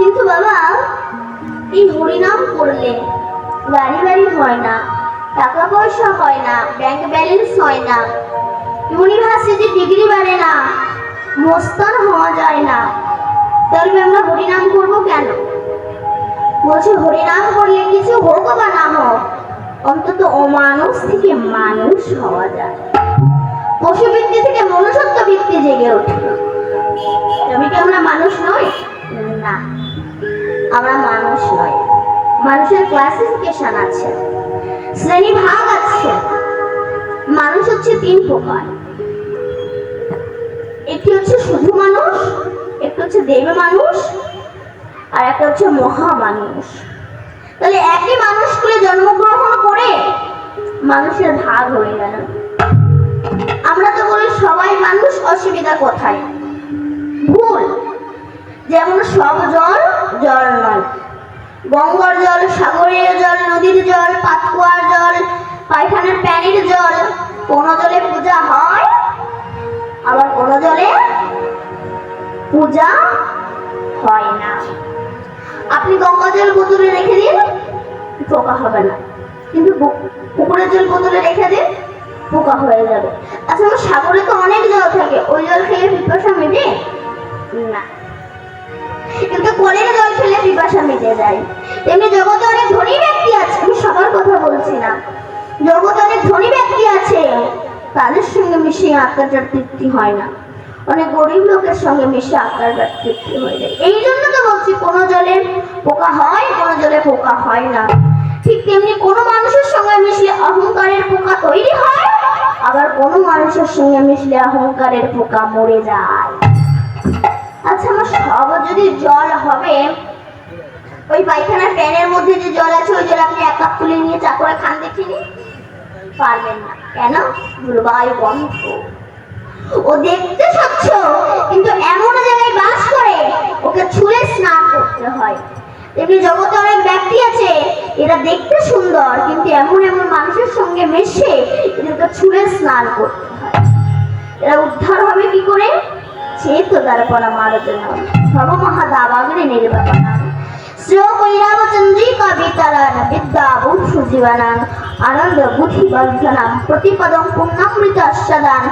কিন্তু বাবা, এই হরিনাম করলে গাড়ি বাড়ি হয় না, টাকা পয়সা হয় না, ব্যাংক ব্যালেন্স হয় না, ইউনিভার্সিটি ডিগ্রি বাড়ে না, মোস্তান হওয়া যায় না, তাহলে আমরা হরিনাম করবো কেন? বলছে হরিনাম করলে কিছু হোক বা না হোক, অন্তত অমানুষ থেকে মানুষ হওয়া যায়, পশুবৃত্তি থেকে মনুষ্যত্ব বৃত্তি জেগে উঠল। তবে কি আমরা মানুষ নই? না, আমরা মানুষ নই। মানুষের ক্লাসিফিকেশন আছে, শ্রেণী ভাগ আছে। মানুষ হচ্ছে তিন প্রকার। একটি হচ্ছে শুধু মানুষ, একটি হচ্ছে দেব মানুষ, আর একটা হচ্ছে মহা মানুষ। তাহলে একই মানুষ করে জন্মগ্রহণ করে মানুষের ভাগ হয়ে গেল। আমরা তো বলি সবাই মানুষ, অসুবিধা কোথায়? ভুল। যেমন সব জল জল নয়, গঙ্গার জল, সাগরের জল, নদীর জল, পাতকুয়ার জল, পায়খানার প্যানির জল, কোন জলে পূজা হয়, আবার কোন জলে পূজা হয় না। আপনি গঙ্গা জল বোতলে রেখে দিন, পোকা হবে না, কিন্তু পুকুরের জল বোতলে রেখে দিন, পোকা হয়ে যাবে। আচ্ছা, সাগরে তো অনেক জল থাকে, ওই জল খেলে পিপাসা মেটে না, কিন্তু কলের জল খেলে পিপাসা মিটে যায়। তেমনি জগতে অনেক ধনী ব্যক্তি আছে, আমি সবার কথা বলছি না, জগতে অনেক ধনী ব্যক্তি আছে, তাদের সঙ্গে মিশিয়ে আত্মাটার তৃপ্তি হয় না। অনেক গরিব লোকের সঙ্গে মিশে আত্মাটার তৃপ্তি হয়ে যায়। এই জন্য তো বলছি কোন জলে পোকা হয়, কোন জলে পোকা হয় না। ঠিক তেমনি কোনো মানুষের সঙ্গে মিশলে অহংকারের পোকা তৈরি হয়, আবার কোনো মানুষের সঙ্গে মিশলে অহংকারের পোকা মরে যায়। আচ্ছা, আমার সব যদি জল হবে, ওই পায়খানার প্যানের মধ্যে যে জল আছে, ওই জল আপনি এক কাপ তুলে নিয়ে চা করে খান, দেখিনি? পারবেন না। কেন? বায়ু গন্ধ। ও দেখতে স্বচ্ছ, কিন্তু এমন জায়গায় বাস করে, ওকে ছুঁড়ে স্নান করতে হয়। তেমনি জগতে অনেক ব্যক্তি আছে, এরা দেখতে সুন্দর, কিন্তু এমন এমন মানুষের সঙ্গে মেশে এদেরকে ছুঁড়ে স্নান করতে হয়। এরা উদ্ধার হবে কি করে? চেতদার পরমার্জনা সর্বমহাদাবাগ্রে নির্বাপনা শ্রেয় কৈরাব চন্দ্রিকা বিতরণ বিদ্যা বুদ্ধ জীবনাং আনন্দ বুদ্ধি বর্ধনাং প্রতিপদং পুণ্যামৃত সদান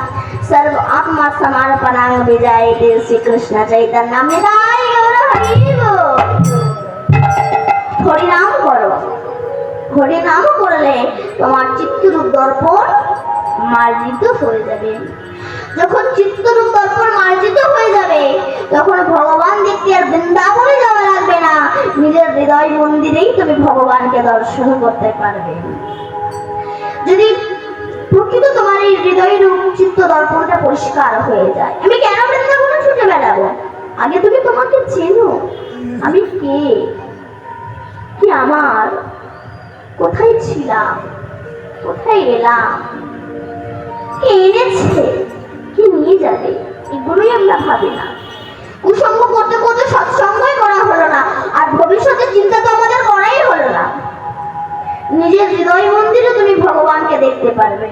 সর্ব আত্মা সমর্পণাং বিজয় শ্রীকৃষ্ণ চৈতন্য নিতাই গৌর হরি বল। হরিনাম করো, হরিনাম করলে তোমার চিত্তরূপ দর্পণ মার্জিত হয়ে যাবে। যখন চিত্তরূপ দর্পণ মার্জিত হয়ে যাবে, তখন ভগবান দেখতে আর বৃন্দাবনে যাওয়া লাগবে না, নিজের হৃদয় মন্দিরেই তুমি ভগবানকে দর্শন করতে পারবে। যদি প্রকৃত তোমার এই হৃদয় রূপ চিত্ত দর্পণটা পরিষ্কার হয়ে যায়, আমি কেন বৃন্দাবনে ছুটে বেড়াবো? আগে তুমি তোমাকে চেনো, আমি কে, কি আমার, কোথায় ছিলাম, কোথায় এলাম, কে এনেছে, কি নিয়ে যাবে, এগুলোই আমরা ভাবি না। কুসঙ্গ করতে করতে সৎসঙ্গই করা হলো না, আর ভবিষ্যতের চিন্তা তো আমাদের করাই হলো না। নিজের হৃদয় মন্দিরে তুমি ভগবানকে দেখতে পারবে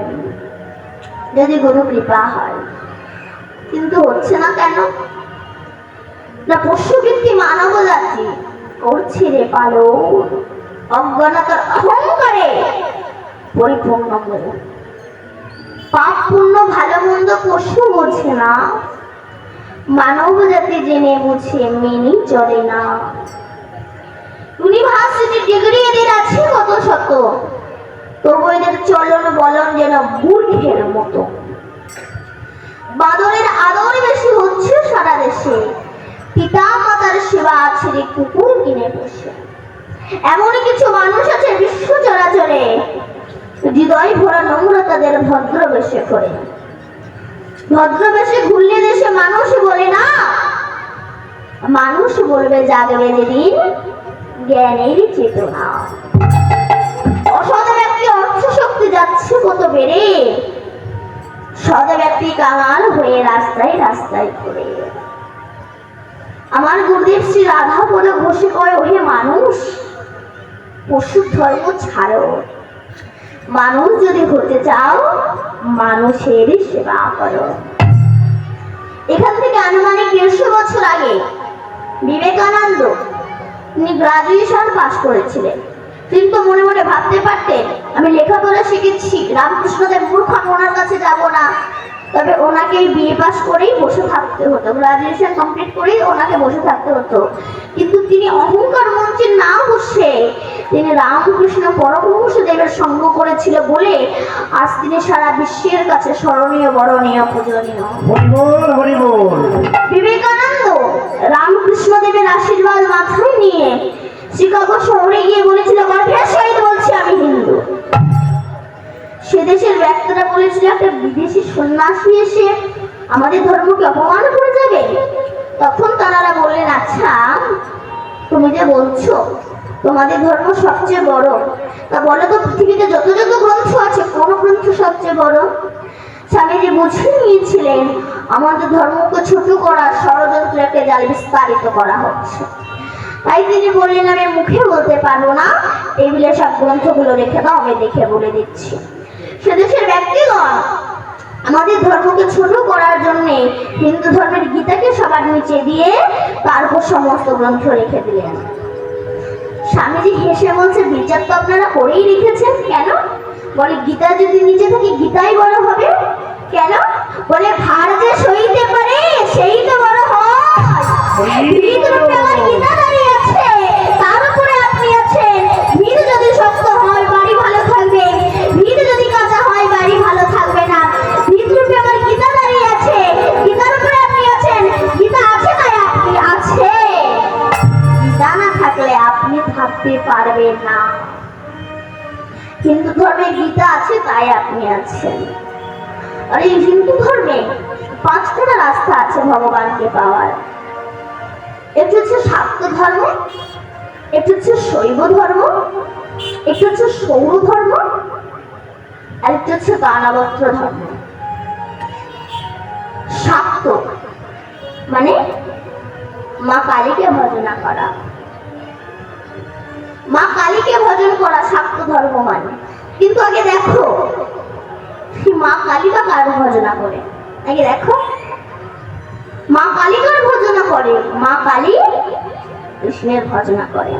যদি গুরু কৃপা হয়, কিন্তু হচ্ছে না কেন? না পশুবৃত্তি মানব জাতি করছে রে পালন, অজ্ঞানতার অহংকারে পরিপূর্ণ করে। পাপ পুণ্য ভালো মন্দ পশু বোঝে না, মানব জাতি জেনে বুঝে মেনে চলে না। ইউনিভার্সিটি ডিগ্রি এদের আছে কত শত, তবু এদের চলন বলন যেন মূর্খের মতো। বাদরের আদর বেশি হচ্ছে সারা দেশে, পিতা মাতার সেবা ছেড়ে কুকুর কিনে বসে। এমন কিছু মানুষ আছে বিশ্ব চরাচরে, হৃদয় ভরা নম্রতাদের ভদ্রবেশে করে। ভদ্রবেশে ঘুরলে দেশে মানুষ বলে না, মানুষ বলবে জাগবে যেদিন জ্ঞানের চেতনা। অসৎ ব্যক্তি অর্থ শক্তি যাচ্ছে কত বেড়ে, সৎ ব্যক্তি কাঙাল হয়ে রাস্তায় রাস্তায় ঘুরে। আমার গুরুদেব শ্রী রাধা বলে ঘোষে কয়, ওহে মানুষ, পশুর ধর্ম ছাড়ো, মানুষ যদি হতে চাও মানুষের সেবা করো। এখান থেকে আনুমানিক 150 বছর আগে বিবেকানন্দ তিনি গ্রাজুয়েশন পাশ করেছিলেন। তিনি তো মনে মনে ভাবতে পারতেন আমি লেখাপড়া শিখেছি, রামকৃষ্ণদেব মূর্খ, আমি ওনার কাছে যাব না। তবে ওনাকে বিএ পাস করেই বসে থাকতে হতো, গ্রাজুয়েশন কমপ্লিট করেই ওনাকে বসে থাকতে হতো। কিন্তু তিনি অহংকার মঞ্চে না বসে তিনি রামকৃষ্ণ পরমহংসদেবের সঙ্গ করেছিল বলে আজ তিনি সারা বিশ্বের কাছে স্মরণীয়, বরণীয়, পূজনীয়। বিবেকানন্দ রামকৃষ্ণদেবের আশীর্বাদ মাথায় নিয়ে শিকাগো শহরে গিয়ে বলেছিল, গর্বের সহিত বলছি আমি হিন্দু। সে দেশের ব্যক্তিরা বলেছিল একটা বিদেশি সন্ন্যাসী এসে আমাদের ধর্মকে অপমান করে যাবে। তখন তারা বললেন, আচ্ছা তুমি যে বলছো তোমাদের ধর্ম সবচেয়ে বড়, তা বলো তো পৃথিবীতে যত যত গ্রন্থ আছে কোন গ্রন্থ সবচেয়ে বড়? স্বামীজি বুঝে নিয়েছিলেন আমাদের ধর্মকে ছোট করার ষড়যন্ত্রকে জাল বিস্তারিত করা হচ্ছে। তাই তিনি বললেন, আমি মুখে বলতে পারবো না, টেবিলে সব গ্রন্থগুলো রেখে দাও, আমি দেখে বলে দিচ্ছি। সেদেশের ব্যক্তিগণ আমাদের ধর্মকে ছোট করার জন্য হিন্দু ধর্মের গীতাকে সবার নিচে দিয়ে তারপর সমস্ত গ্রন্থ রেখে দিলেন। স্বামীজি হেসে বলছে, বিচার তো আপনারা করেই রেখেছেন। কেন? বলে গীতা যদি নিচে থাকে গীতাই বড় হবে। কেন? বলে ভার যে সইতে পারে সেই তো বড় হয়। গীতা দাঁড়িয়ে আছে, তার উপরে আপনি আছেন। ভিত যদি শক্ত হয় বাড়ি ভালো থাকবে, ভিত যদি কাঁচা হয় বাড়ি ভালো থাকবে না। ভিত রূপে আমার গীতা দাঁড়িয়ে আছে, গীতার উপরে আপনি আছেন। গীতা আছে তাই আপনি আছে, গীতা না থাকলে আপনি থাকতে পারবেন না। হিন্দু ধর্মে গীতা আছে তাই আপনি আছেন। আর এই হিন্দু ধর্মে 5খানা রাস্তা আছে ভগবানকে পাওয়ার। এটা হচ্ছে শাক্ত ধর্ম, এটা হচ্ছে শৈব ধর্ম, এটা হচ্ছে সৌর ধর্ম, আর এটা হচ্ছে দানবত্র ধর্ম। শাক্ত মানে মা কালীকে ভজনা করা, মা কালীকে ভজন করা শাক্ত ধর্ম মানে। কিন্তু আগে দেখো মা কালীকা কার ভজনা করে, আগে দেখো মা কালিকার ভজনা করে। মা কালী কৃষ্ণের ভজনা করে।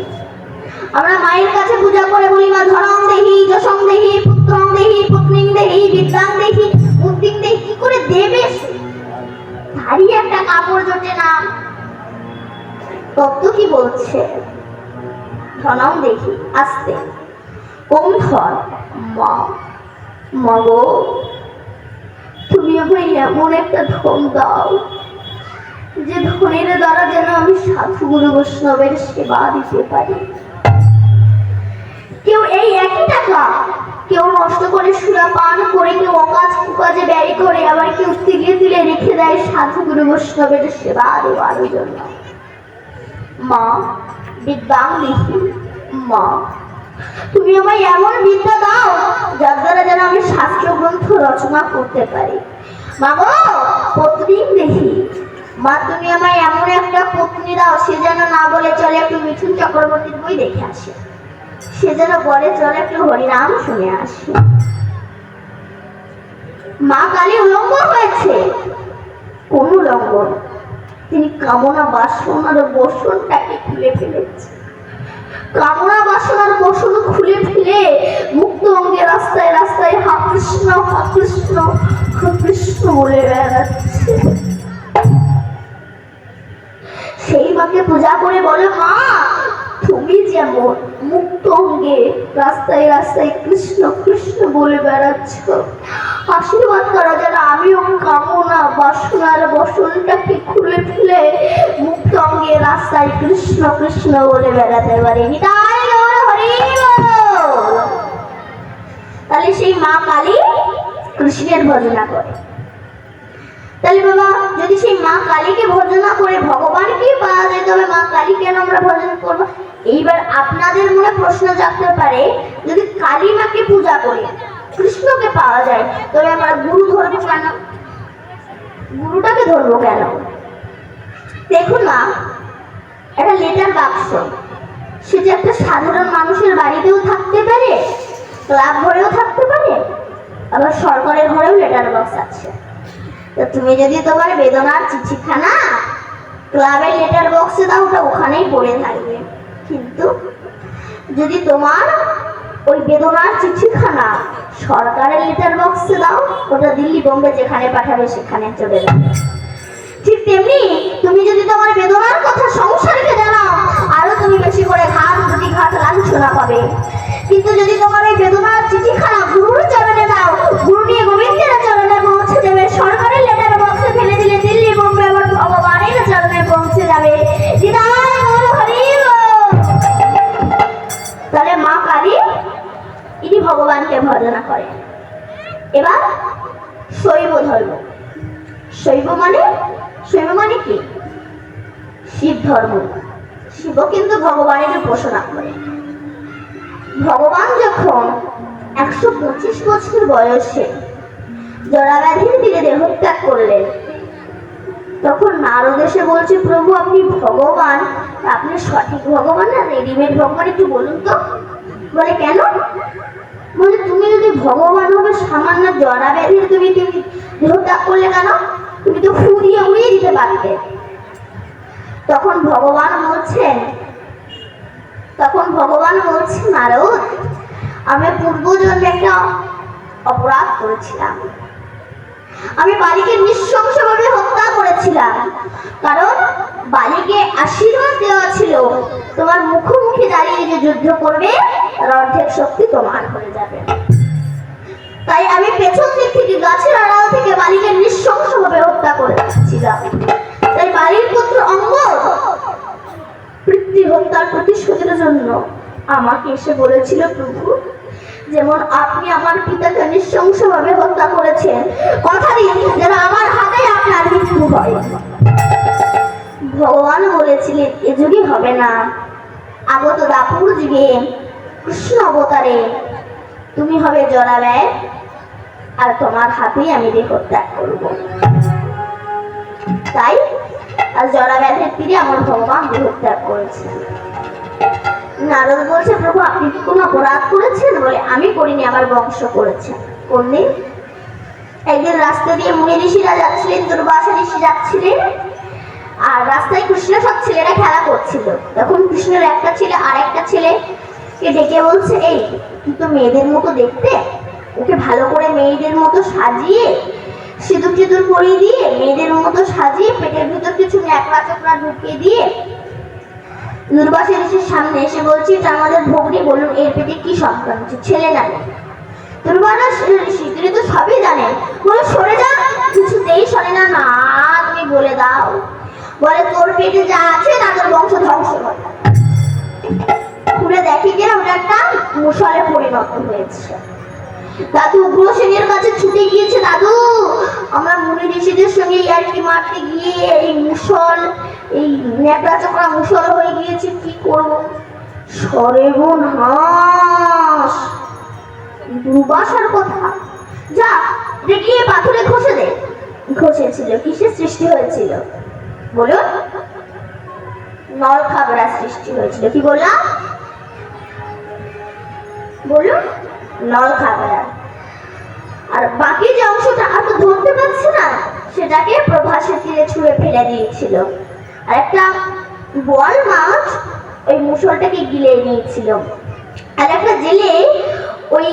আমরা মায়ের কাছে পূজা করে বলি, মা ধনং দেহি, যশং দেহি, পুত্রং দেহি, পুত্নীং দেহি, বিদ্যাং দেহি, বুদ্ধিং দেহি। কি করে দেবে? ভারী একটা কাপড় জোটে না। তত্ত্ব কি বলছে? ধনং দেহি আস্তে কোন ধন, মা মাগো তুমি আমায় এমন একটা ধন দাও যে ধনের দ্বারা যেন আমি সাধু গুরু বৈষ্ণবের সেবা দিতে পারি। কেউ এই একই টাকা কেউ নষ্ট করে সুরাপান করে, কেউ অকাজ কুকাজে ব্যয় করে, আবার কেউ তিলে তিলে রেখে দেয় সাধু গুরু বৈষ্ণবের সেবা দেওয়ার জন্য। মা বিদ্যাং দেহি, মা তুমি আমায় এমন বিদ্যা দাও যার দ্বারা যেন আমি শাস্ত্র গ্রন্থ রচনা করতে পারি। মা গো পত্নী দেহি, মা তুমি আমায় এমন একটা পত্নী দাও সে যেন না বলে চলে একটু মিঠুন চক্রবর্তীর বই দেখে আসে, সে যেন বলে চলে একটু হরিনাম শুনে আসে। মা কালী উলঙ্গ হয়েছে। কোন উলঙ্গ? তিনি কামনা বাসনার বসনটাকে খুলে ফেলেছে। কামনা বাসনার বসন খুলে ফেলে মুক্ত অঙ্গে রাস্তায় রাস্তায় হা কৃষ্ণ হা কৃষ্ণ হা কৃষ্ণ বলে বেড়াচ্ছে। সেই মাকে পূজা করে বলে, মা তুমি যেমন মুক্ত অঙ্গে রাস্তায় রাস্তায় কৃষ্ণ কৃষ্ণ বলে বেড়াচ্ছ, আশীর্বাদ করা যেন আমিও কামনা বাসনার বসনটাকে খুলে ফেলে মুক্ত অঙ্গে রাস্তায় কৃষ্ণ কৃষ্ণ বলে বেড়াতে পারি। তাহলে সেই মা কালী কৃষ্ণের ভজনা করে। তাহলে বাবা যদি সেই মা কালীকে ভজনা করে ভগবানকে পাওয়া যায়, তবে মা কালী কেন আমরা ভজন করব? এইবার আপনাদের মনে প্রশ্ন জাগতে পারে, যদি কালী মাকে পূজা করি কৃষ্ণকে পাওয়া যায়, তবে আমরা গুরু ধরবো কেন? গুরুটাকে ধরবো কেন? দেখুন না, একটা লেটার বাক্স, সেটা একটা সাধারণ মানুষের বাড়িতেও থাকতে পারে, ক্লাব ঘরেও থাকতে পারে, আবার সরকারের ঘরেও লেটার বক্স আছে। তো তুমি যদি তোমার বেদনার চিঠিখানা ক্লাবের লেটার বক্সে দাও, ওটা ওখানেই পড়ে থাকবে। কিন্তু যদি তোমার ওই বেদনার চিঠিখানা সরকারের লেটার বক্সে দাও, ওটা দিল্লি বোম্বে যেখানে পাঠাবে সেখানে চলে যাবে। ঠিক তেমনি তুমি যদি তোমার বেদনার কথা সংসারকে জানাও, আরো তুমি বেশি করে ঘাত প্রতিঘাত লাঞ্ছনা পাবে। কিন্তু যদি তোমার এই বেদনার চিঠিখানা গুরুর চরণে দাও, গুরু নিয়ে গোবিন্দের চরণে পৌঁছে দেবে, সরকারের লেটার বক্সে ফেলে দিলে দিল্লি বোম্বে আবার ভগবানের চরণে পৌঁছে যাবে। তাহলে মা কালী ইনি ভগবানকে ভজনা করে। এবার শৈব ধর্ম। শৈব মানে কি? শিব ধর্ম। শিব কিন্তু ভগবানের উপাসনা করে। ভগবান যখন 125 বছর বয়সে জরাব্যাধির তীরে দেহত্যাগ করলেন, তখন নারদ এসে বলছে, প্রভু আপনি ভগবান, আপনি সঠিক ভগবান না রেডিমেড ভগবান, একটু বলুন তো। বলে কেন? বলে তুমি যদি ভগবান হবে, সামান্য জরাব্যাধির তুমি দেহত্যাগ করলে কেন? তুমি তো ফু দিয়ে উড়িয়ে দিতে পারতে। তখন ভগবান বলছেন নারদ, আমি পূর্বজন্মে একটা অপরাধ করেছিলাম। আমি বালিকে নৃশংসভাবে হত্যা করেছিলাম, কারণ বালিকে আশীর্বাদ দেওয়া ছিল তোমার মুখোমুখি দাঁড়িয়ে যে যুদ্ধ করবে তার অর্ধেক শক্তি তোমার হয়ে যাবে। তাই আমি পেছন দিক থেকে গাছের আড়াল থেকে বালিকে নৃশংসভাবে হত্যা করেছিলাম। তাই বালির পুত্র অঙ্গদ পিতৃ হত্যার প্রতিশোধের জন্য আমাকে এসে বলেছিল, প্রভু যেমন আপনি আমার পিতাকে নৃশংসভাবে হত্যা করেছেন, কথা দিন যেন আমার হাতে আপনার মৃত্যু হয়। ভগবান বলেছিলেন, এ যুগে হবে না, আগত দাপুর যুগে কৃষ্ণ অবতারে তুমি হবে জরাব্যাধ, আর তোমার হাতেই আমি দেহত্যাগ করব। তাই আর জরাব্যাধের তীরে আমার ভগবান দেহত্যাগ করেছেন। নারদ বলছে, প্রভু আপনি কি কোনো অপরাধ করেছেন? বলে আমি করিনি, আমার বংশ করেছে। কোনদিন একদিন রাস্তা দিয়ে মুনি ঋষিরা যাচ্ছিলেন, দুর্বাসা ঋষি যাচ্ছিলেন, আর রাস্তায় কৃষ্ণ সব ছেলেরা খেলা করছিল। তখন কৃষ্ণের একটা ছেলে আর একটা ছেলেকে ডেকে বলছে, এই তুই তো মেয়েদের মতো দেখতে, ওকে ভালো করে মেয়েদের মতো সাজিয়ে সিঁদুর টিঁদুর পরিয়ে দিয়ে মেয়েদের মতো সাজিয়ে পেটের ভিতর কিছু ন্যাকড়া চোকড়া ঢুকিয়ে দিয়ে দুর্বাসা ঋষির সামনে এসে বলছি, এটা আমাদের ভগ্নী, বলুন এর পেটে কি সন্তান আছে, ছেলে না মেয়ে? দুর্বাসা ঋষি তিনি তো সবই জানেন, বলে সরে যা, কিছুতেই সরে না। না তুমি বলে দাও। বলে তোর পেটে যা আছে তাদের বংশ ধ্বংস হয়। খুলে দেখি যে ওটা একটা মুষলে পরিণত হয়েছে। দাদু উগ্রসেনের কাছে ছুটে গিয়েছে, দাদু আমরা মুনি ঋষিদের সঙ্গে ইয়ার্কি মারতে গিয়ে এই মুষল, এই ন্যাকড়া চোকড়া মুষল হয়ে গিয়েছে, কি করব? সরে বোন হাস, দুর্বাসার কথা, যা দেখিয়ে পাথরে ঘষে দে। ঘষেছিল, কিসের সৃষ্টি হয়েছিল বলুন? নল খাগড়া সৃষ্টি হয়েছিল। কি বললাম বলুন? নল খাগড়া। আর বাকি যে অংশটা আর তো ধরতে পারছে না, সেটাকে প্রভাসের তীরে ছুঁড়ে ফেলে দিয়েছিল। আর একটা বল মাছ ওই মুষলটাকে গিলে নিয়েছিল। আর একটা জেলে ওই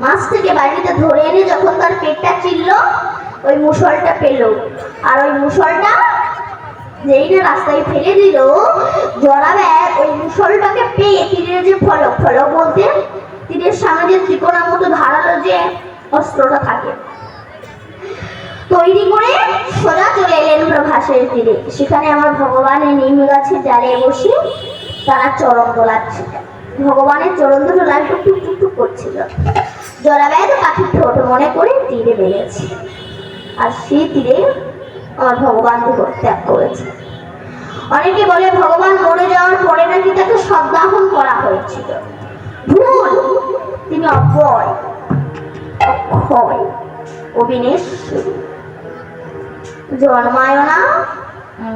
মাছটাকে বাড়িতে ধরে এনে যখন তার পেটটা চিরল, ওই মুষলটা পেল। আর ওই মুষলটা যেই না রাস্তায় ফেলে দিল, জরাব্যাধ ওই মুষলটাকে পেয়ে তীরের যে ফলক, ফলক বলতে তীরের সামনে যে ত্রিকোণার মতো ধারালো যে অস্ত্রটা থাকে, তৈরি করে সোজা চলে এলেন প্রভাসের তীরে। সেখানে আমার ভগবানের নিম গাছের ডালে বসে তারা চরণ দোলাচ্ছিলেন। ভগবানের চরণ দুটো লাল টুক টুক টুক করছিল। জরাব্যাধ পাখির ঠোঁট মনে করে তীরে বেড়েছে, আর সেই তীরে আমার ভগবান দেহত্যাগ করেছে। অনেকে বলে ভগবান মরে যাওয়ার পরে নাকি তাকে সদ্দাহন করা হয়েছিল। ভুল, তিনি অব্যয়, অক্ষয়, অবিনেশ্বরী, জন্মায়ও না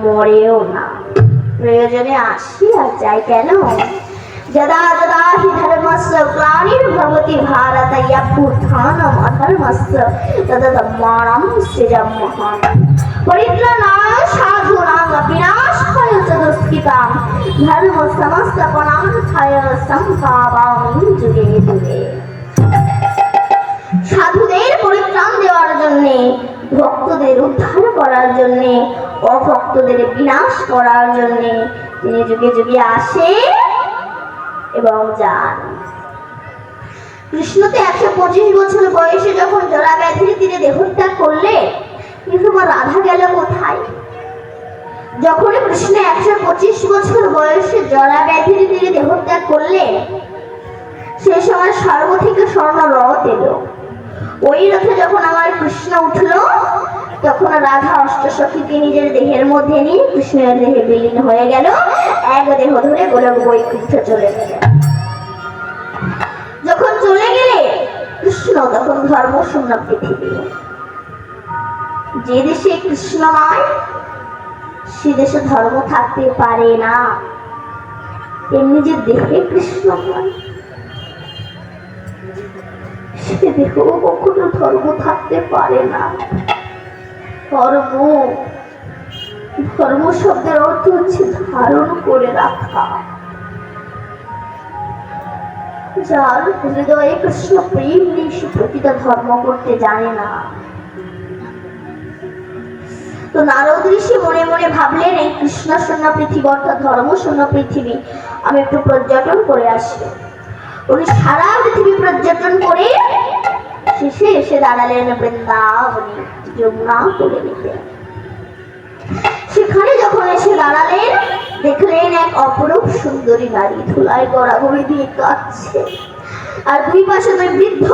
মরেও না, প্রয়োজনে আসি আর যাই কেন। যদা যদা হি ধর্মস্য গ্লানির্ভবতি ভারত অভ্যুত্থানম অধর্মস্য তদা ধম্মানাং সৃজম মহান। পরিত্রাণায় সাধূনাং বিনাশায় চ দুষ্কৃতাম প্রকৃতাম ধর্ম সমস্ত পরামথায় সম্ভাবামি যুগে যুগে। সাধুদের পরিত্রাণ দেওয়ার জন্যে, ভক্তদের উদ্ধার করার জন্যে, অভক্তদের বিনাশ করার জন্যে তিনি যুগে যুগে আসে এবং যান। কৃষ্ণ তো 125 বছর বয়সে যখন জরা ব্যাধির তীরে দেহত্যাগ করলে, কিন্তু রাধা গেল কোথায়? যখন কৃষ্ণ 125 বছর বয়সে জরা ব্যাধির তীরে দেহত্যাগ করলে, সে সময় স্বর্গ থেকে স্বর্ণ রথ এলো। ওই রথে যখন আমার কৃষ্ণ উঠল, তখন রাধা অষ্টসখীকে নিজের দেহের মধ্যে নিয়ে কৃষ্ণের দেহে বিলীন হয়ে গেল। এক দেহ ধরে গোলক বৈকুণ্ঠে চলে গেল। যখন চলে গেলে কৃষ্ণ, তখন ধর্ম শূন্য পৃথিবী। যে দেশে কৃষ্ণ নয়, সে দেশে ধর্ম থাকতে পারে না। এমনি যে দেহে কৃষ্ণ নয়, সে দেহ কখনো ধর্ম থাকতে পারে না। ধর্ম, ধর্ম শব্দের অর্থ হচ্ছে ধারণ করে রাখা। যার হৃদয়ে কৃষ্ণ প্রেম নেই, সে প্রকৃত ধর্ম করতে জানে না। তো নারদ ঋষি মনে মনে ভাবলেন, এই কৃষ্ণ শূন্য পৃথিবী অর্থাৎ ধর্ম শূন্য পৃথিবী আমি একটু পর্যটন করে আসি। উনি সারা পৃথিবী পর্যটন করে শেষে এসে দাঁড়ালেন বৃন্দাবনে, যমুনা করে নিতে। সেখানে যখন এসে দাঁড়ালেন, দেখলেন এক অপরূপ সুন্দরী নারী ধুলায় গড়াগড়ি দিয়ে কাঁদছে, আর দুই পাশে দুই বৃদ্ধ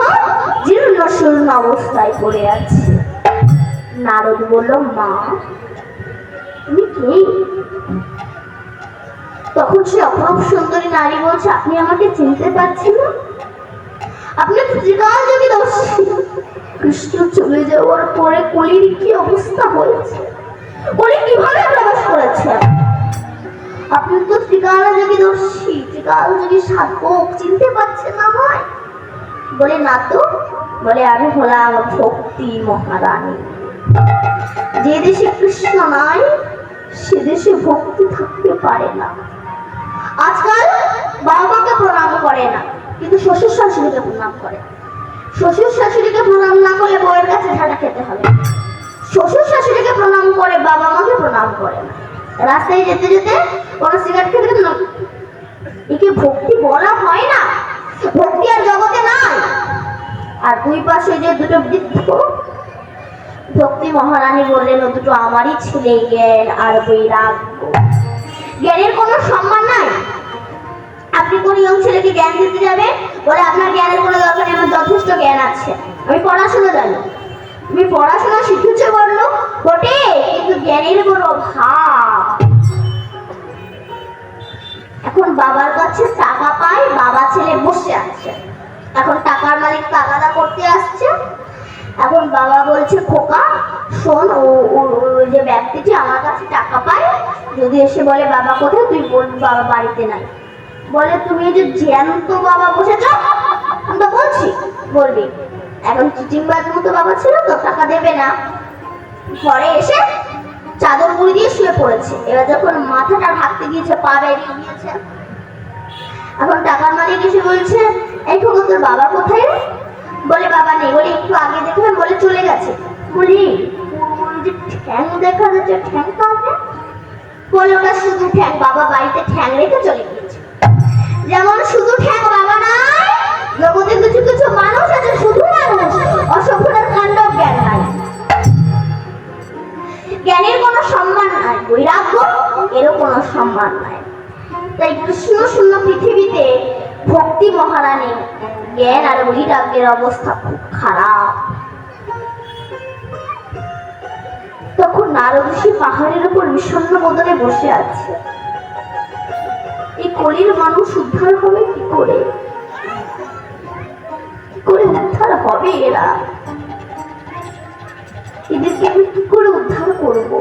জীর্ণ শূন্য অবস্থায় পড়ে আছে। নারদ বলল, মা তুমি কে? তখন সে অপরূপ সুন্দরী নারী বলছে, আপনি আমাকে চিনতে পারছেন না? আপনি ত্রিকাল যোগী দর্শী। কৃষ্ণ চলে যাওয়ার পরে কলির কি অবস্থা হয়েছে, কলি কিভাবে প্রবেশ করেছে? আপনি তো ত্রিকাল যোগী দর্শী, ত্রিকাল যোগী সাধক, চিনতে পারছেন না আমায়? বলে, না তো। বলে, আমি হলাম ভক্তি মহারানী। যে দেশে কৃষ্ণ নাই, সে দেশে ভক্তি থাকতে পারে না। আজকাল বাবা মাকে প্রণাম করে না, কিন্তু শ্বশুর শাশুড়িকে প্রণাম করে। শ্বশুর শাশুড়িকে প্রণাম না করলে বউয়ের কাছে ঝাঁটা খেতে হবে। শ্বশুর শাশুড়িকে প্রণাম করে, বাবা মাকে প্রণাম করে না। রাস্তায় যেতে যেতে কোনো সিগারেট খেতে খেতে একে ভক্তি বলা হয় না। ভক্তি আর জগতে নাই। আর দুই পাশে যে দুটো বৃদ্ধ, ভক্তি মহারানী বললেন, ও দুটো আমারই ছেলে, জ্ঞান আর বৈরাগ্য। জ্ঞানের কোনো সম্মান নাই। আপনি কোন ইয়ং ছেলেকে জ্ঞান দিতে যাবে, বলে আপনার জ্ঞানের কোনো দরকার নেই, আমার যথেষ্ট জ্ঞান আছে, আমি পড়াশোনা জানি। তুমি পড়াশোনা শিখেছো বললো বটে, কিন্তু জ্ঞানের কোনো অভাব। এখন বাবার কাছে টাকা পায়, বাবা ছেলে বসে আছে। এখন টাকার মালিক তাগাদা করতে আসছে। এখন বাবা বলছে, খোকা শোন, ও যে ব্যক্তিটি আমার কাছে টাকা পায়, যদি এসে বলে বাবা কোথায়, তুই বলবি বাবা বাড়িতে নাই। বলে, তুমি যে জ্যান্ত বাবা বসেছ, আমি তো বলছি বলবি। এখন চিটিংবাজ মতো বাবা ছিল তো, টাকা দেবে না। ঘরে এসে চাদর মুড়ি দিয়ে শুয়ে পড়েছে। এবার যখন মাথাটা ঢাকতে গিয়েছে, পা বেরিয়ে গিয়েছে। এখন টাকার মালিক এসে বলছে, এই খোকা তোর বাবা কোথায়? বলে, বাবা নেই। বলে, একটু আগে দেখবেন। বলে, চলে গেছে। বলি, যে ঠ্যাং দেখা যাচ্ছে, ঠ্যাং কাটে? বলে, ওটা শুধু ঠ্যাং, বাবা বাড়িতে ঠ্যাং রেখে চলে গিয়েছে। যেমন শুধু ঠ্যাং বাবা নাই, জগতে কিছু কিছু মানুষ আছে শুধু মানুষ, অসভ্যতার কাণ্ড জ্ঞান নাই। জ্ঞানের কোনো সম্মান নাই, বৈরাগ্য এরও কোনো সম্মান নাই। তাই কৃষ্ণ শূন্য পৃথিবীতে ভক্তি মহারানী, জ্ঞান আর বৈরাগ্যের অবস্থা খুব খারাপ। তখন নারদ ঋষি পাহাড়ের উপর বিষণ্ণ বদনে বসে আছে। এই কলির মানুষ উদ্ধার হবে কি করে? কি করে উদ্ধার হবে এরা? এদেরকে আমি কি করে উদ্ধার করব?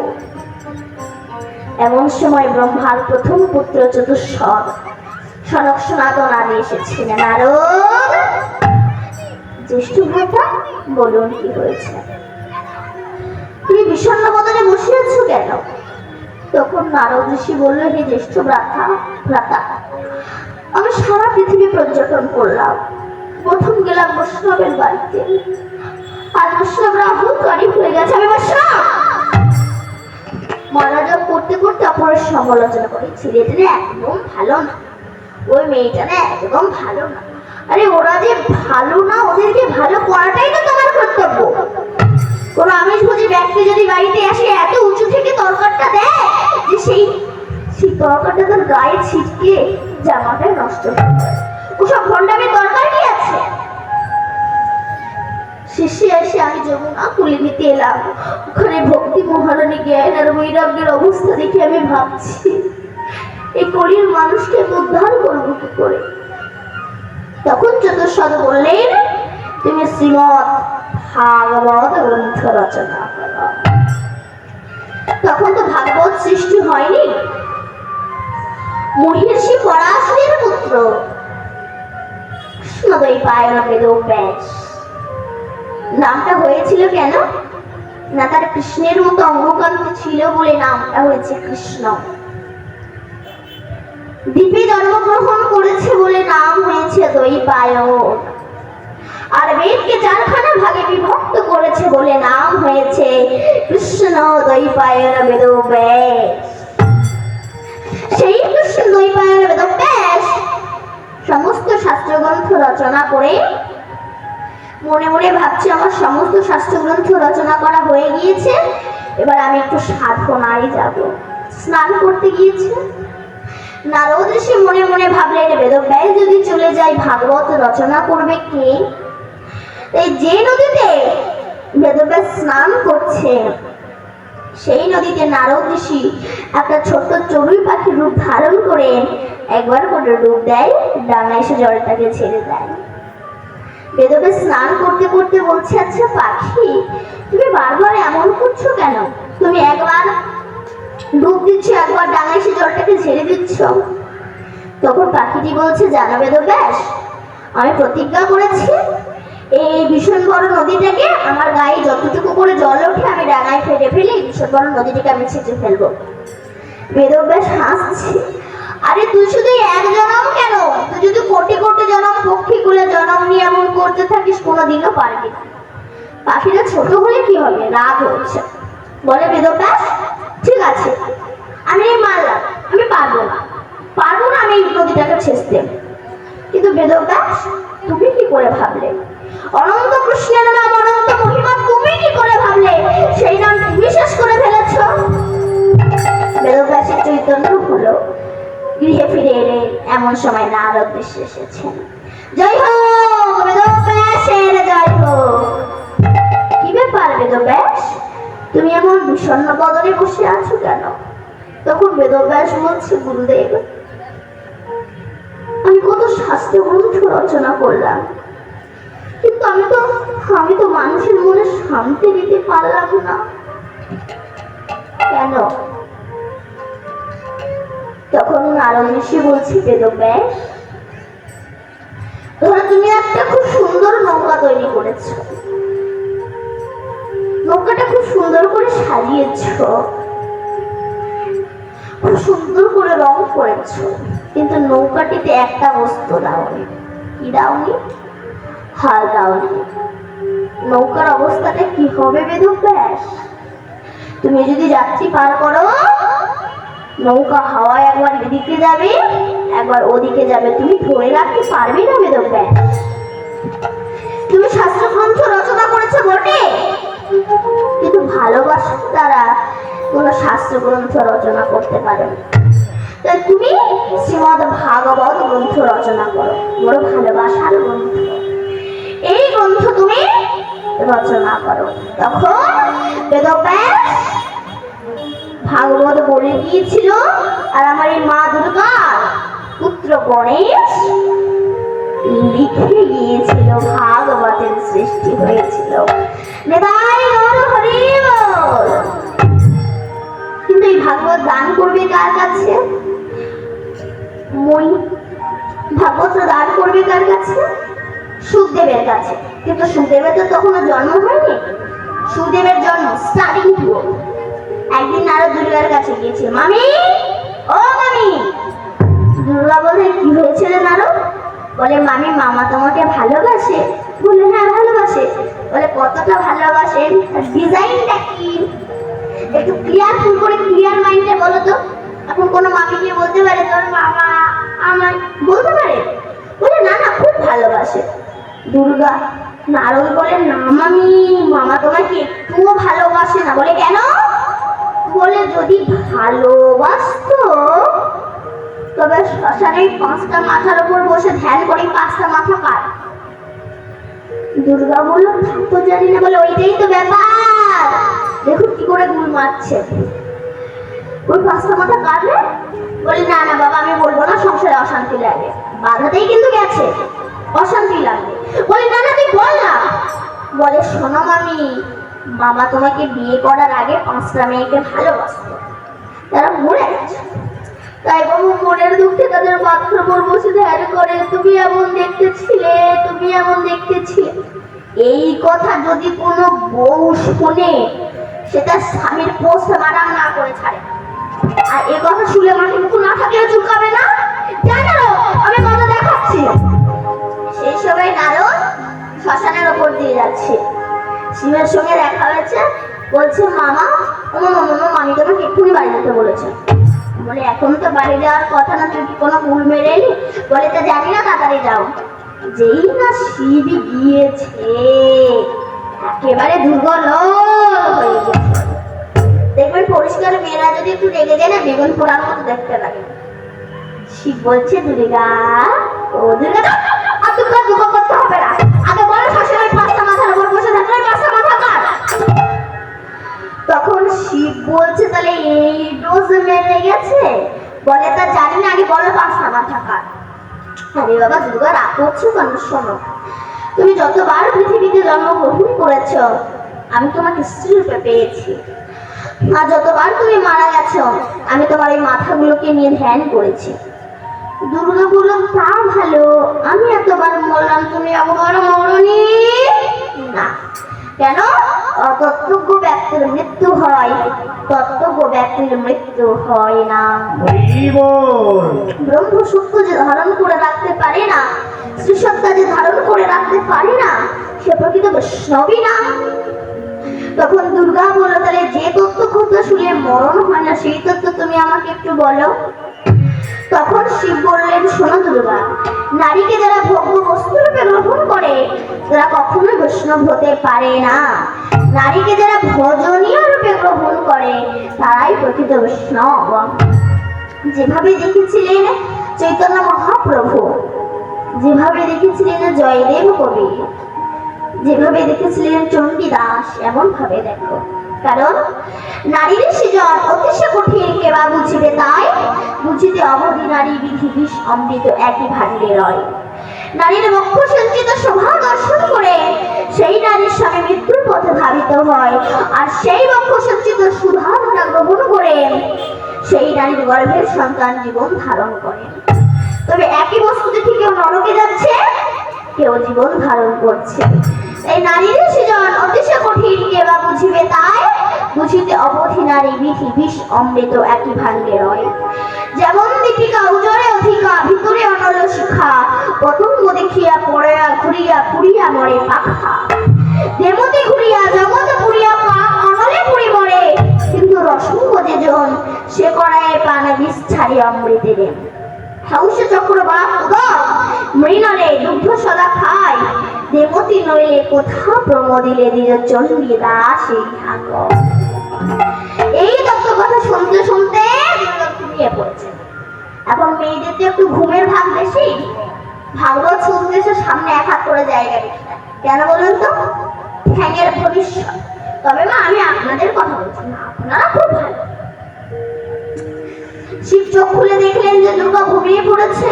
এমন সময় ব্রহ্মার প্রথম পুত্র চতুষ্পদ সনক সনাতন আদি এসেছিলেন। নারদ, জ্যেষ্ঠ ভ্রাতা, বলুন কি হয়েছে? তুমি বিষণ্ণ বদনে বসে আছো কেন? তখন নারদ ঋষি বলল, হে জ্যেষ্ঠ ভ্রাতা, আমি সারা পৃথিবী পর্যটন করলাম। প্রথম গেলাম বৈষ্ণবের বাড়িতে, আজ বৈষ্ণবরা অহংকারী হয়ে গেছে। আমি বৈষ্ণব মনোযোগ করতে করতে অপরের সমালোচনা করেছি, এটা না একদম ভালো না, ওই মেয়েটা না একদম ভালো না। আরে ওরা যে ভালো না, ওদেরকে ভালো করাটাই তো তোমার কর্তব্য। কোন আমিষভোজী ব্যক্তি যদি বাড়িতে আসে এত উঁচু থেকে তরকারটা দেয় যে সেই তরকারটা তার গায়ে ছিটকে জামাটা নষ্ট হয়ে যায়। ওসব ভণ্ডামের দরকার কি আছে? শেষে এসে আমি যমুনা কুলি নিতে এলাম। ওখানে ভক্তি মহারানী জ্ঞান আর বৈরাগ্যের অবস্থা দেখে আমি ভাবছি, এই কলির মানুষকে উদ্ধার করবো কি করে। তখন চতুর্শদ বললেন, তুমি শ্রীমৎ ভাগবত গ্রন্থ রচনা করো। তখন তো ভাগবত সৃষ্টি হয়নি, মহিষী পরাশরের পুত্র কৃষ্ণদ্বৈপায়ন বেদব্যাস নামটা হয়েছিল কেন না, তার কৃষ্ণের মতো অঙ্গকান্তি ছিল বলে নামটা হয়েছে কৃষ্ণ। দ্বীপে জন্মগ্রহণ করেছে বলে নাম হয়েছে দ্বৈপায়ন। আর বেদকে চারখানা ভাগে বিভক্ত করেছে বলে নাম হয়েছে কৃষ্ণ দ্বৈপায়ন বেদব্যাস। সেই কৃষ্ণ দ্বৈপায়ন বেদব্যাস সমস্ত শাস্ত্রগ্রন্থ রচনা করে মনে মনে ভাবছি, আমার সমস্ত শাস্ত্রগ্রন্থ রচনা করা হয়ে গিয়েছে, এবার আমি একটু সাধনায় যাব। স্নান করতে গিয়েছে। নারদ ঋষি মনে মনে ভাবলেন, বেদব্যাস যদি চলে যায় ভাগবত রচনা করবে কে? এই যে নদীতে বেদব্যাস স্নান করছে সেই নদীতে নারদ ঋষি একটা ছোট্ট চড়ুই পাখির রূপ ধারণ করে একবার করে ডুব দেয়, ডাঙায় এসে জলটাকে ছেড়ে দেয়। বেদব্যাস স্নান করতে করতে বলছে, আচ্ছা পাখি, তুমি বারবার এমন করছো কেন? তুমি একবার ডুব দিচ্ছ, একবার ডাঙায় এসে জলটাকে ছেড়ে দিচ্ছ। তখন পাখিটি বলছে, জানো বেদব্যাস, আমি প্রতিজ্ঞা করেছি এই ভীষণ বড় নদীটাকে আমার গায়ে যতটুকু করে জল ওঠে আমি ডাঙায় ফেলে ফেলে এই ভীষণ বড় নদীটাকে আমি ছেঁচে ফেলবো। বেদব্যাস হাসছে, আরে তুই শুধু এক জনম কেন, তুই যদি কোটি কোটি জনম পক্ষীকুলে জনম নিয়ে এমন করতে থাকিস কোনোদিনও পারবি না। পাখিটা ছোট হলে কি হবে, রাগ হচ্ছে। বলে বেদব্যাস, ঠিক আছে আমি মানলাম, আমি পারবো না আমি এই নদীটাকে ছেঁচতে। কিন্তু বেদব্যাস, তুমি কি করে ভাবলে? অনন্ত কৃষ্ণের নাম, অনন্ত মহিমা তুমি কি করে ভাবলে? সেই নাম তুমি শেষ করে ফেলেছ। বেদব্যাসের চৈতন্য হলো। গৃহে ফিরে এলে এমন সময় নারদ ঋষি এসেছেন। জয় হোক বেদব্যাসের, জয় হোক। কি ব্যাপার বেদব্যাস, তুমি এমন বিষণ্ণ বদনে বসে আছো কেন? তখন বেদব্যাস বলছে, গুরুদেব, আমি কত শাস্ত্র গ্রন্থ রচনা করলাম, কিন্তু আমি তো মানুষের মনে শান্তি দিতে পারলাম না। কেন? তখন নারদ ঋষি বলছে, বেদব্যাস, ধরো তুমি একটা খুব সুন্দর নৌকা তৈরি করেছো, নৌকাটা খুব সুন্দর করে সাজিয়েছো, খুব সুন্দর করে রং করেছো, কিন্তু নৌকাটিতে একটা বস্তু দাওনি। কি দাওনি? হাল দাওনি। নৌকার অবস্থাটা কি হবে বেদব্যাস? তুমি যদি যাত্রী পার করো, নৌকা হাওয়ায় একবার এদিকে যাবে একবার ওদিকে যাবে, তুমি ধরে রাখতে পারবে না বেদব্যাস। তুমি শাস্ত্রগ্রন্থ রচনা করেছো বটে, কিন্তু ভালোবাসার দ্বারা কোন শাস্ত্রগ্রন্থ রচনা করতে পারো না। তুমি শ্রীমদ ভাগবত গ্রন্থ রচনা করো, বড় ভালোবাসার গ্রন্থ, এই গ্রন্থ তুমি রচনা করো। তখন বেদব্যাস ভাগবত বলে গিয়েছিল, আর আমার এই মা দুর্গার পুত্র গণেশ লিখে গিয়েছিল, ভাগবতের সৃষ্টি হয়েছিল। কিন্তু এই ভাগবত দান করবে কার কাছে? ভাগবত দান করবে কার কাছে? সুখদেবের কাছে। কিন্তু সুখদেবের তো তখনও জন্ম হয়নি, সুখদেবের জন্ম স্টার্টিং একদিন নারদ দুর্গার কাছে গিয়েছে, মামি ও মামি। দুর্গা বলে, কি হয়েছে রে নারদ? বলে, মামি মামা তোমাকে ভালোবাসে। বলে, হ্যাঁ ভালোবাসে। বলে, কতটা ভালোবাসে, ডিজাইনটা কি, একটু ক্লিয়ারফুল করে ক্লিয়ার মাইন্ডে বলো তো। এখন কোনো মামি গিয়ে বলতে পারে তোর মামা আমায়, বলতে পারে? বলে, না না খুব ভালোবাসে। দুর্গা নারদ বলে, না মামি মামা তোমাকে একটুও ভালোবাসে না। বলে, কেন? বলে, যদি ভালোবাসতো তবে শ্মশানের 5টা মাথার উপর বসে ধ্যান করে 5টা মাথা কাট। দুর্গা বলল, তো জানি না। বলে, ওইটাই তো ব্যাপার, দেখুন কি করে গুল মারছে। ওই 5টা মাথা কাটলে? বলে, না না বাবা আমি বলবো না, সংসারে অশান্তি লাগে। বাধাতেই কিন্তু গেছে, অশান্তি লাগে। বলে, না না তুই বল না। বলে, শোনো মামি, মামা তোমাকে বিয়ে করার আগে 5টা মেয়েকে ভালোবাসতো, তারা মরে গেছে। তাই বাবু মনের দুঃখে তাদের মাথার উপর বসে ধ্যান করে, তুমি এমন দেখতে ছিলে, তুমি এমন দেখতে ছিলে। এই কথা যদি কোনো বউ শুনে, সেটা স্বামীর পোস্টমার্টম না করে ছাড়ে। আর এ কথা শুনে মাকে মুখ না থাকলেও চুলকাবে না। জানো আমি কথা দেখাচ্ছি। সেই সময় নারদ শ্মশানের ওপর দিয়ে যাচ্ছে, শিবের সঙ্গে দেখা হয়েছে। বলছে, মামা ও মামা মামি তোমাকে এক্ষুনি বাড়ি যেতে বলেছে। বলে, এখন তো বাড়ি যাওয়ার কথা না, তুই কি কোনো ভুল মেরে এলি? বলে, তা জানি না, তাড়াতাড়ি যাও। যেই না শিব গিয়েছে, একেবারে দুর্বল হয়ে গেছে। দেখবেন পরিষ্কার মেয়েরা যদি একটু রেগে যায় না, বেগুন পোড়ার মতো দেখতে লাগে। শিব বলছে, দুর্গা ও দুর্গা আর তোমরা দুঃখ করতে হবে না, আগে বলো শাশুড়ির 5টা মাথার উপর বসে থাকলে 5টা মাথা কাট। তখন শিব বলছে, তাহলে এই ডোজ মেরে গেছে? বলে, তা জানি না, আগে বলো 5টা মাথা কাট। আরে বাবা দুর্গা রাগ করছো কেন? শোনো, তুমি যতবার পৃথিবীতে জন্মগ্রহণ করেছ আমি তোমাকে স্ত্রী রূপে পেয়েছি, আর যতবার তুমি মারা গেছো আমি তোমার এই মাথাগুলোকে নিয়ে ধ্যান করেছি। দুর্গা বলল, তা ভালো, আমি এতবার বললাম তুমি আবার মরনি না। কেন? তত্ত্বজ্ঞ ব্যক্তির মৃত্যু হয়, তত্ত্বজ্ঞ ব্যক্তির মৃত্যু হয় না। ব্রহ্ম সূত্র যে ধারণ করে রাখতে পারে না, শ্রীসত্তা যে ধারণ করে রাখতে পারে না, সে প্রকৃত বৈষ্ণবী না। তখন দুর্গা বলল, তাহলে যে তত্ত্ব কথা শুনে মরণ হয় না, সেই তত্ত্ব তুমি আমাকে একটু বলো। তখন শিব বললেন, শোনো দুর্গা, নারীকে যারা ভোগ্য বস্তু রূপে গ্রহণ করে তারা কখনোই বৈষ্ণব হতে পারে না। নারীকে যারা ভজনীয় রূপে গ্রহণ করে তারাই প্রকৃত বৈষ্ণব। যেভাবে দেখেছিলেন চৈতন্য মহাপ্রভু, যেভাবে দেখেছিলেন জয়দেব কবি, যেভাবে দেখেছিলেন চণ্ডীদাস, এমন ভাবে দেখো। কারণ নারীর সৃজন অতিশয় কঠিন, কেবা বুঝিবে তাই, বুঝিতে অবধি নারী বিধি বিষ অমৃত একই ভাণ্ডে রয়। নারীর বক্ষ সঞ্চিত শোভা দর্শন করে সেই নারীর স্বামী মৃত্যুর পথে ধাবিত হয়, আর সেই বক্ষ সঞ্চিত সুধা ধারা গ্রহণ করে সেই নারীর গর্ভের সন্তান জীবন ধারণ করে। তবে একই বস্তুতে ঠিক কেউ নরকে যাচ্ছে, কেউ জীবন ধারণ করছে। এই নারীর সৃজন অতিশয় কঠিন, কেবা বুঝিবে তাই, বুঝিতে অবধি নারী বিধি বিষ অমৃত একই ভাণ্ডে রয়। যেমন দীপিকা উজরে অধিকা, ভিতরে অনল শিখা, পতঙ্গ দেখিয়া পড়িয়া ঘুরিয়া পুরিয়া মরে পাখা। দেবতী ঘুরিয়া জগৎ পুরিয়া পাক অনলে পুরি মরে, কিন্তু রসঙ্গ যে জন সে করায় পান বিষ ছাড়ি অমৃতে দেন। হাউস চক্রবাক মৃণলে দুগ্ধ সদা খায়, দেবতী নইলে কোথা প্রমোদিলে দ্বিজ চণ্ডী দাসী থাক। এই তত্ত্ব কথা শুনতে শুনতে ঘুমিয়ে পড়ছে। এখন মেয়েদের তো একটু ঘুমের ভাগ বেশি, ভাগবত শুনতে এসে সামনে 1 হাত করে জায়গা দিচ্ছে। কেন বলুন তো? ঠ্যাঙের ভবিষ্যৎ। তবে মা আমি আপনাদের কথা বলছি না, আপনারা খুব ভালো। শিব চোখ খুলে দেখলেন যে দুর্গা ঘুমিয়ে পড়েছে,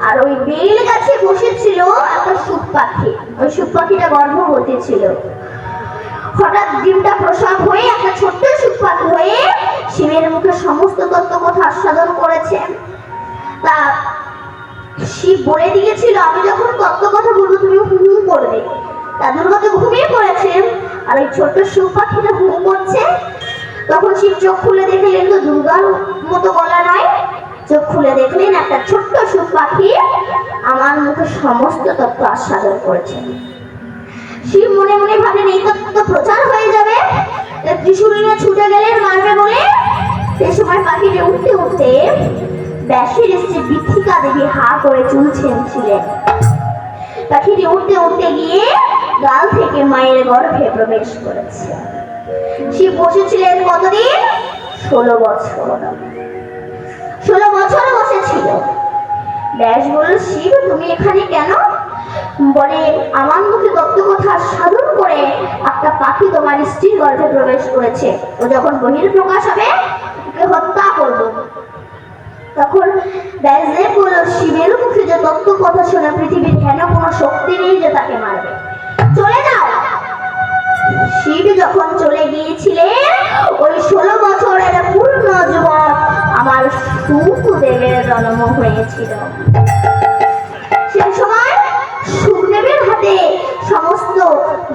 আর ওই বেল গাছে বসেছিল একটা সুখ পাখি। ওই সুখ পাখিটা গর্ভবতী ছিল। হঠাৎ ডিমটা প্রসব হয়ে একটা ছোট্ট সুখ পাখি হয়ে শিবের মুখে সমস্ত তত্ত্ব কথা আস্বাদন করেছে। তা শিব বলে দিয়েছিল, আমি যখন তত্ত্ব কথা বলবো তুমি হুম করবে। তা দুর্গা তো ঘুমিয়ে পড়েছে, আর ওই ছোট্ট সুখ পাখিটা হুম করছে। তখন শিব চোখ খুলে দেখলেন তো দুর্গার মতো গলা নয়, চোখ খুলে দেখলেন একটা ছোট্ট সুখ পাখি আমার মুখে সমস্ত তত্ত্ব আস্বাদন করেছে। শিব মনে মনে ভাবলেন এই তত্ত্ব প্রচার হয়ে যাবে, ত্রিশূল নিয়ে ছুটে গেলেন মারবে বলে। সেই সময় পাখিটি উঠতে উঠতে ব্যাসের স্ত্রী বৃথিকা দেবী হা করে চুল ছিঁড়ছিলেন। পাখিটি উঠতে উঠতে গিয়ে গাল থেকে মায়ের গর্ভে প্রবেশ করেছে। শিব বসেছিলেন কতদিন? 16 বছর। 16 বছর বসেছিল। ব্যাস বলল, শিব তুমি এখানে কেন? বলে, আমার মুখে তত্ত্ব কথা সাধন করে একটা পাখি তোমার স্ত্রীর গর্ভে প্রবেশ করেছে, ও যখন বহির প্রকাশ হবে ওকে হত্যা করব। তখন ব্যাসদেব বলল, শিবের মুখে যে তত্ত্ব কথা শুনে পৃথিবীর হেন কোনো শক্তি নেই যে তাকে মারবে, চলে যাও। শিব যখন চলে গিয়েছিলেন ওই 16 বছরের পূর্ণ যুবক আমার শুকদেবের জন্ম হয়েছিল। সেই সময় শুকদেবের হাতে সমস্ত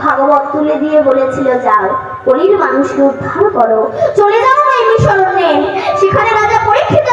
ভাগবত তুলে দিয়ে বলেছিল, যাও কলির মানুষকে উদ্ধার করো, চলে যাও এই মিশরণে, সেখানে রাজা পরীক্ষিত